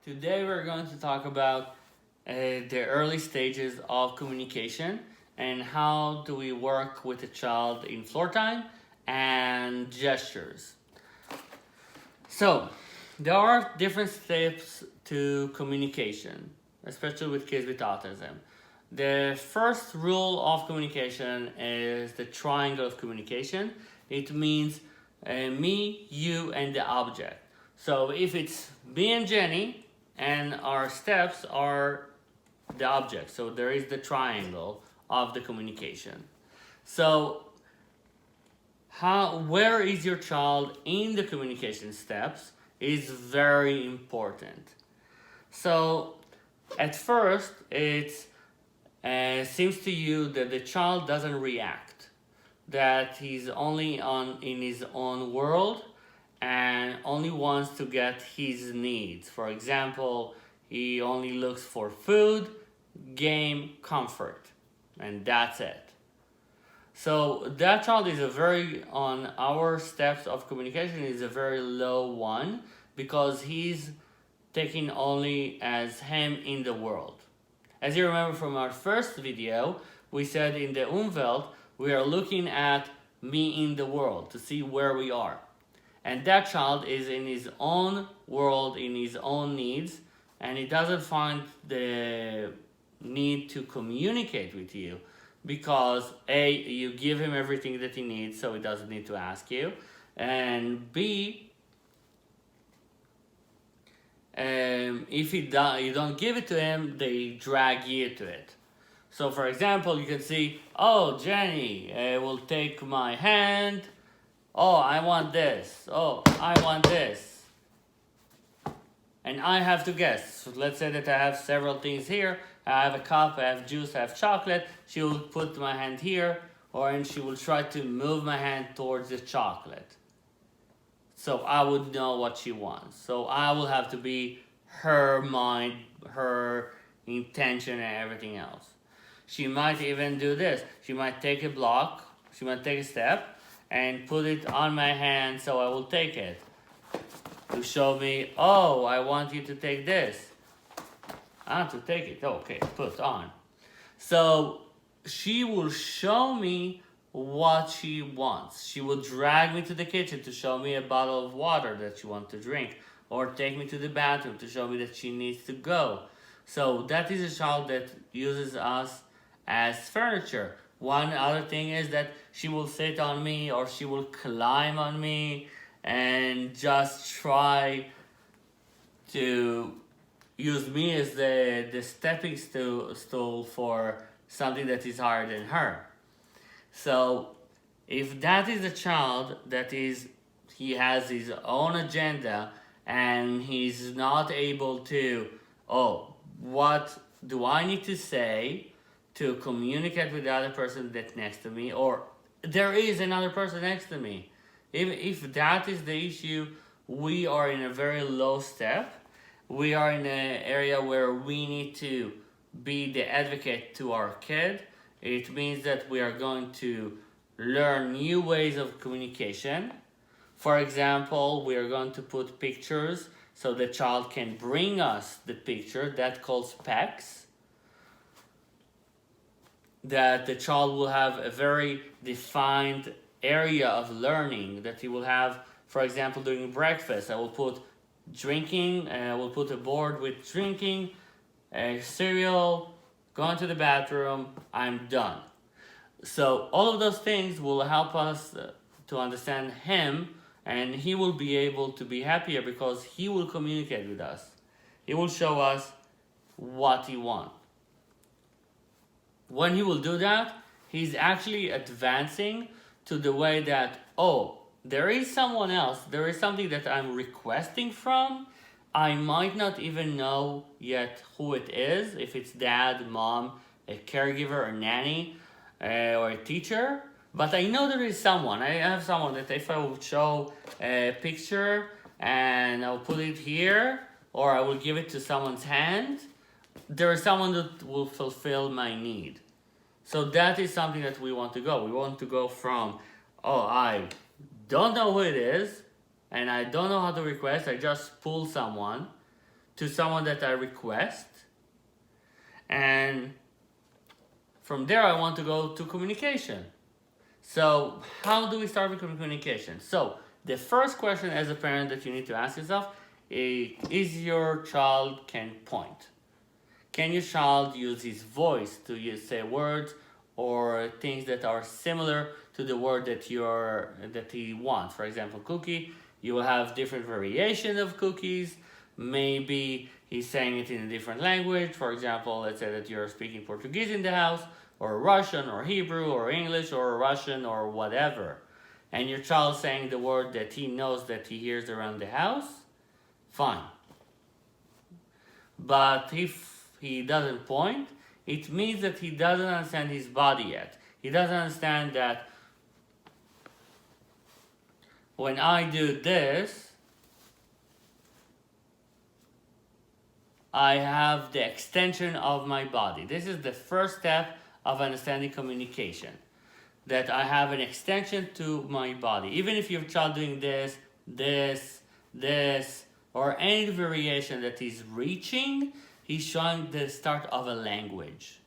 Today we're going to talk about the early stages of communication and how do we work with a child in floor time and gestures. So, there are different steps to communication, especially with kids with autism. The first rule of communication is the triangle of communication. It means me, you, and the object. So if it's me and Jenny, and our steps are the object. So there is the triangle of the communication. So where is your child in the communication steps is very important. So at first it seems to you that the child doesn't react, that he's only in his own world and only wants to get his needs. For example, he only looks for food, game, comfort, and that's it. So that child is on our steps of communication is a very low one because he's taking only as him in the world. As you remember from our first video, we said in the Umwelt, we are looking at me in the world to see where we are. And that child is in his own world, in his own needs, and he doesn't find the need to communicate with you because A, you give him everything that he needs, so he doesn't need to ask you, and B, if you don't give it to him, they drag you to it. So for example, you can see, oh, Jenny will take my hand. Oh, I want this. Oh, I want this. And I have to guess. So let's say that I have several things here. I have a cup, I have juice, I have chocolate. She will put my hand here, and she will try to move my hand towards the chocolate. So I would know what she wants. So I will have to be her mind, her intention, and everything else. She might even do this. She might take a block, she might take a step, and put it on my hand so I will take it. To show me, oh, I want you to take this. To take it, okay, put on. So she will show me what she wants. She will drag me to the kitchen to show me a bottle of water that she wants to drink, or take me to the bathroom to show me that she needs to go. So that is a child that uses us as furniture. One other thing is that she will sit on me or she will climb on me and just try to use me as the stepping stool for something that is higher than her. So if that is a child that he has his own agenda and he's not able to, what do I need to say to communicate with the other person that's next to me, or there is another person next to me. If that is the issue, we are in a very low step. We are in an area where we need to be the advocate to our kid. It means that we are going to learn new ways of communication. For example, we are going to put pictures so the child can bring us the picture. That calls specs. That the child will have a very defined area of learning that he will have. For example, during breakfast, I will put drinking, and I will put a board with drinking, cereal, going to the bathroom, I'm done. So all of those things will help us to understand him, and he will be able to be happier because he will communicate with us. He will show us what he wants. When he will do that, he's actually advancing to the way that, there is someone else, there is something that I'm requesting from. I might not even know yet who it is, if it's dad, mom, a caregiver, a nanny, or a teacher. But I know there is someone. I have someone that if I would show a picture and I'll put it here, or I will give it to someone's hand, there is someone that will fulfill my need. So that is something that we want to go. We want to go from, I don't know who it is, and I don't know how to request, I just pull someone, to someone that I request. And from there, I want to go to communication. So how do we start with communication? So the first question as a parent that you need to ask yourself is your child can point? Can your child use his voice to say words or things that are similar to the word that he wants? For example, cookie, you will have different variations of cookies. Maybe he's saying it in a different language. For example, let's say that you're speaking Portuguese in the house, or Russian, or Hebrew, or English, or Russian, or whatever. And your child saying the word that he knows that he hears around the house, fine. But if he doesn't point, it means that he doesn't understand his body yet. He doesn't understand that when I do this, I have the extension of my body. This is the first step of understanding communication. That I have an extension to my body. Even if your child doing this, or any variation that he's reaching, he's showing the start of a language.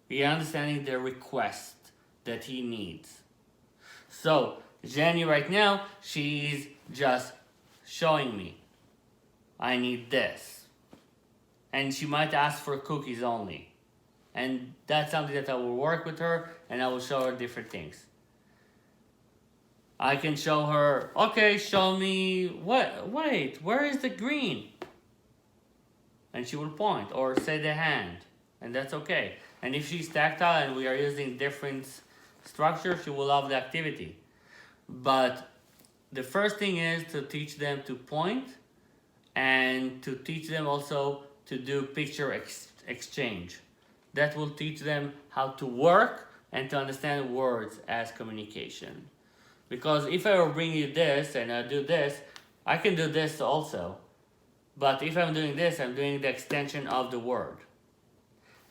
He's understanding the request that he needs. So, Jenny right now, she's just showing me, I need this. And she might ask for cookies only. And that's something that I will work with her and I will show her different things. I can show her, okay, show me, wait, where is the green? And she will point or say the hand, and that's okay. And if she's tactile and we are using different structures, she will love the activity. But the first thing is to teach them to point and to teach them also to do picture exchange. That will teach them how to work and to understand words as communication. Because if I will bring you this and I do this, I can do this also. But if I'm doing this, I'm doing the extension of the word.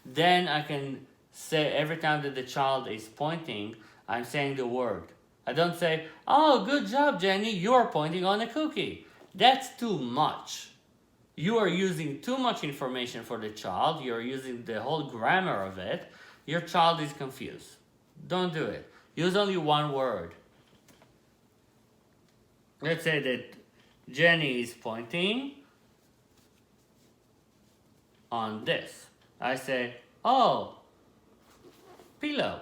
Then I can say every time that the child is pointing, I'm saying the word. I don't say, oh, good job, Jenny, you're pointing on a cookie. That's too much. You are using too much information for the child. You're using the whole grammar of it. Your child is confused. Don't do it. Use only one word. Let's say that Jenny is pointing on this. I say, oh, pillow.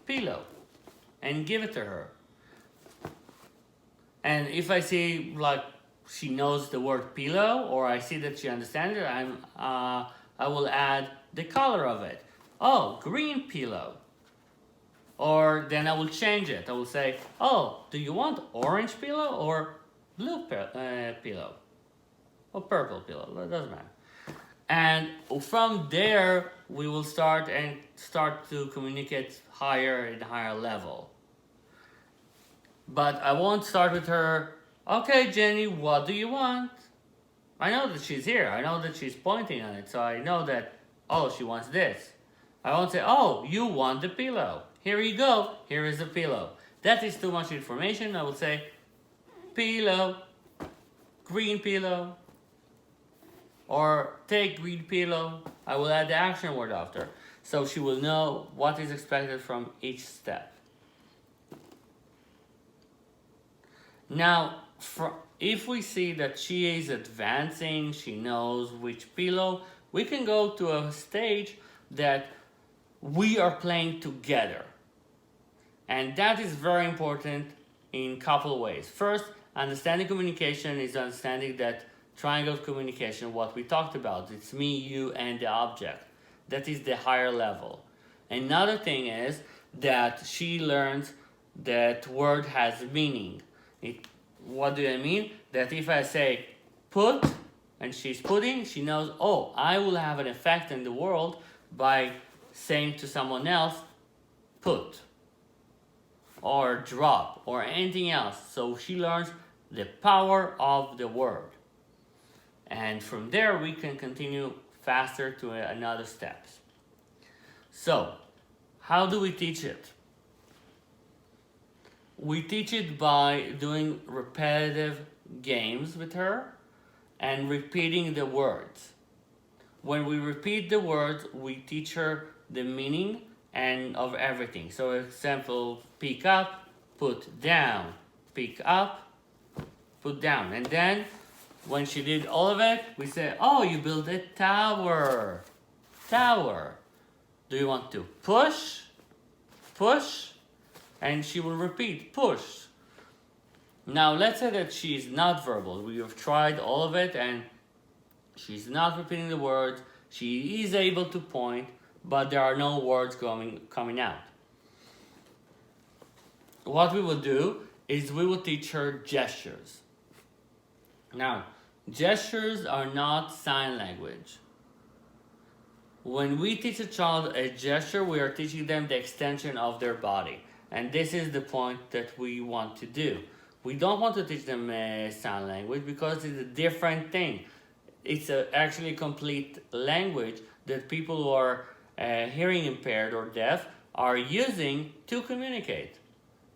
Pillow. And give it to her. And if I see like she knows the word pillow, or I see that she understands it, I will add the color of it. Oh, green pillow. Or then I will change it. I will say, oh, do you want orange pillow or blue pillow? Or purple pillow, it doesn't matter. And from there, we will start to communicate higher and higher level. But I won't start with her, okay, Jenny, what do you want? I know that she's here. I know that she's pointing on it. So I know that, oh, she wants this. I won't say, oh, you want the pillow. Here you go. Here is the pillow. That is too much information. I will say, pillow, green pillow, or take green pillow. I will add the action word after. So she will know what is expected from each step. Now, if we see that she is advancing, she knows which pillow, we can go to a stage that we are playing together. And that is very important in a couple of ways. First, understanding communication is understanding that triangle of communication, what we talked about. It's me, you, and the object. That is the higher level. Another thing is that she learns that word has meaning. What do I mean? That if I say put, and she's putting, she knows, oh, I will have an effect in the world by saying to someone else, put, or drop, or anything else. So she learns the power of the word. And from there, we can continue faster to another steps. So, how do we teach it? We teach it by doing repetitive games with her and repeating the words. When we repeat the words, we teach her the meaning and of everything. So example, pick up, put down, pick up, put down. And then when she did all of it, we say, oh, you built a tower. Tower. Do you want to push? Push? And she will repeat, push. Now let's say that she's not verbal. We have tried all of it and she's not repeating the words. She is able to point, but there are no words coming out. What we will do is we will teach her gestures. Now, gestures are not sign language. When we teach a child a gesture, we are teaching them the extension of their body. And this is the point that we want to do. We don't want to teach them sign language because it's a different thing. It's actually a complete language that people who are hearing impaired or deaf are using to communicate.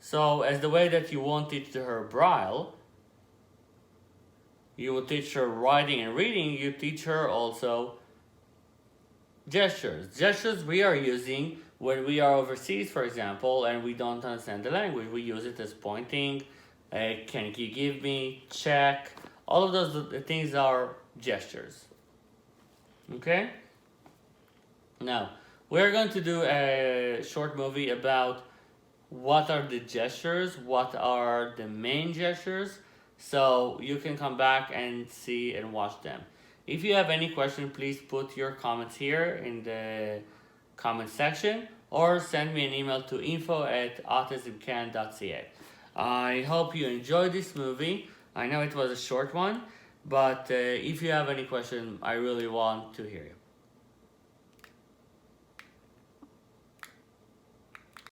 So as the way that you won't teach her Braille, you will teach her writing and reading, you teach her also gestures. Gestures we are using when we are overseas, for example, and we don't understand the language. We use it as pointing, can you give me, check. All of those things are gestures. Okay? Now, we're going to do a short movie about what are the gestures, what are the main gestures, so you can come back and see and watch them. If you have any question, please put your comments here in the comment section or send me an email to info@autismcan.ca. I hope you enjoyed this movie. I know it was a short one, but if you have any question, I really want to hear you.